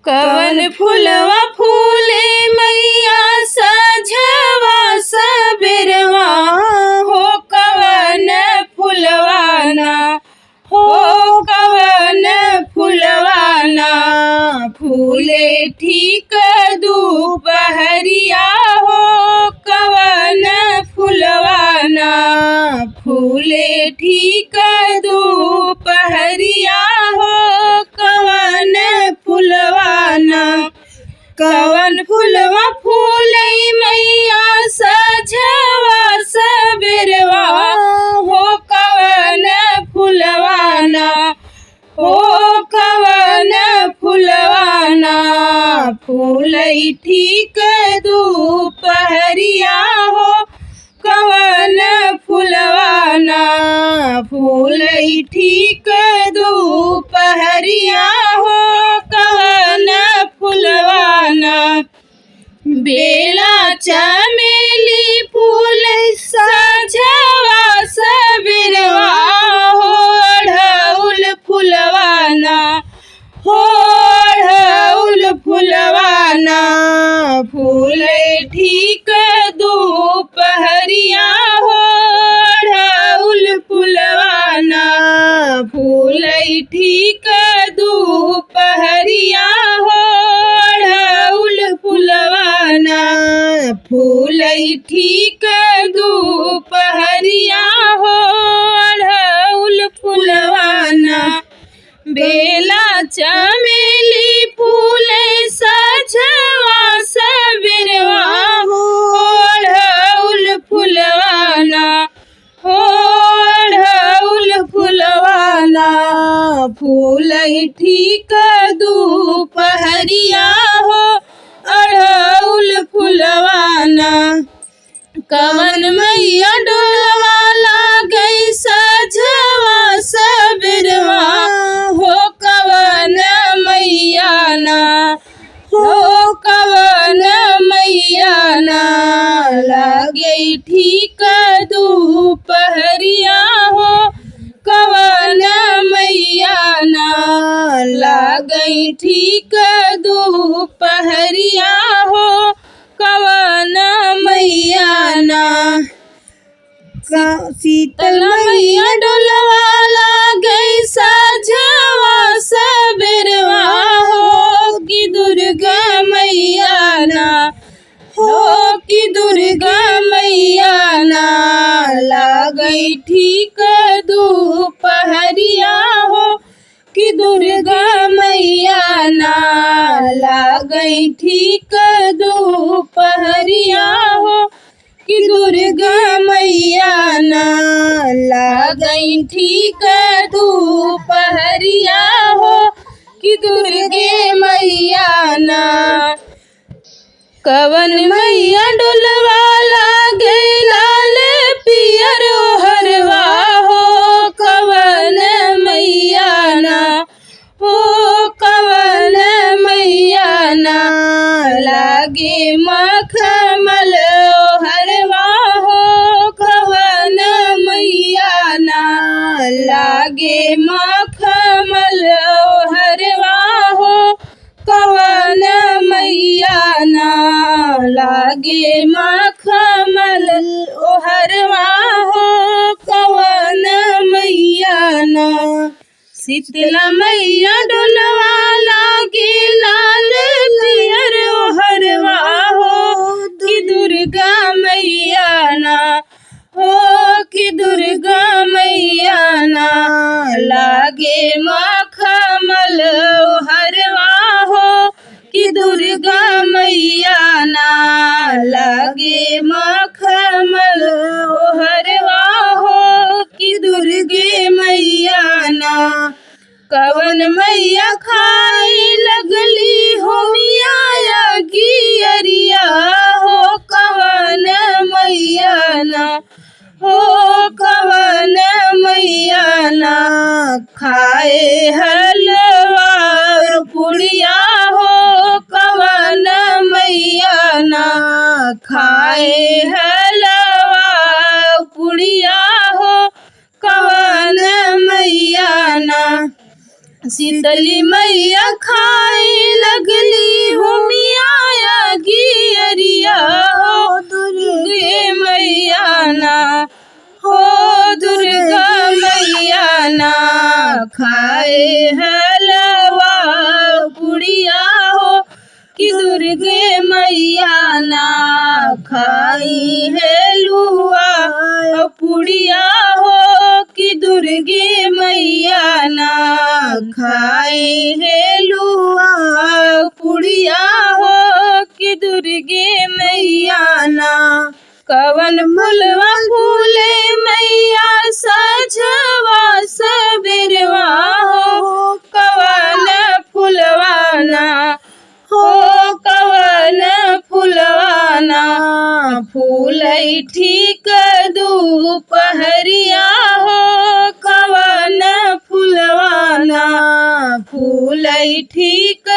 कवन फुलवा फूले मैया सजवा सबेरवा हो कवन फुलवाना हो कवन फुलवाना फूले ठीक दोपहरिया हो कवन फुलवाना फूले ठीक दोपहरिया हो कवन फुलवाना कवन फुलवा फूले मैया सजवा सबेरवा हो कवन फुलवाना हो कवन फुलवाना फूलई ठीक दोपहरिया हो कवन फुलवाना फूलई ठीक दोपहरिया हो कवन फुलवाना बेला चमेली फूल सजवा सबेरवा हो अढ़उल फुलवाना हो अढ़उल फुलवाना फूले ठीक दोपहरिया हो अढ़उल फुलवाना फूले ठीक दोपहरिया हो अढ़उल फुलवाना फूलई ठीक दोपहरिया हो अढ़उल फुलवाना बेला चमेली फूल सजवा सबेरवा हो अढ़उल फुलवाना हो अढ़उल फुलवाना फूलई ठीक दोपहरिया हो अढ़उल फुलवाना कवन मैया डोलवा लागई सजवा सबेरवा हो कवन मैया ना हो कवन मैया ना लागई ठीक दोपहरिया हो कवन मैया ना लागई ठीक दोपहरिया हो कवन मैया ना शीतल मैया डोलवा लागई सजवा सबेरवा हो कि दुर्गा मैया ना हो कि दुर्गा मैया ना लागई ठीक दोपहरिया हो कि दुर्गा मैया ना लागई ठीक दोपहरिया हो कि दुर्गा मैया ना लागई ठीक दोपहरिया हो कि दुर्गे मैया ना कवन मैया डोलवा लागे लाल पियर ओहरवा हो कवन मैया ना हो कवन मैया ना लागे मखमल ओहरवा हो कवन मैया ना लागे मखमल ओहरवा हो कवन मैया ना लागे मखमल ओहरवा हो कवन मैया ना शीतला मैया डोलवा लागे लाल पियर ओहरवा हो कि दुर्गा मैया ना हो कि दुर्गा मैया ना लागे मखमल ओहरवा हो कि दुर्गा मैया ना लागे मखमल ओहरवा हो कि दुर्गे मैया ना कवन ठीक दुपहरिया हो कवन फुलवाना फूल ठीक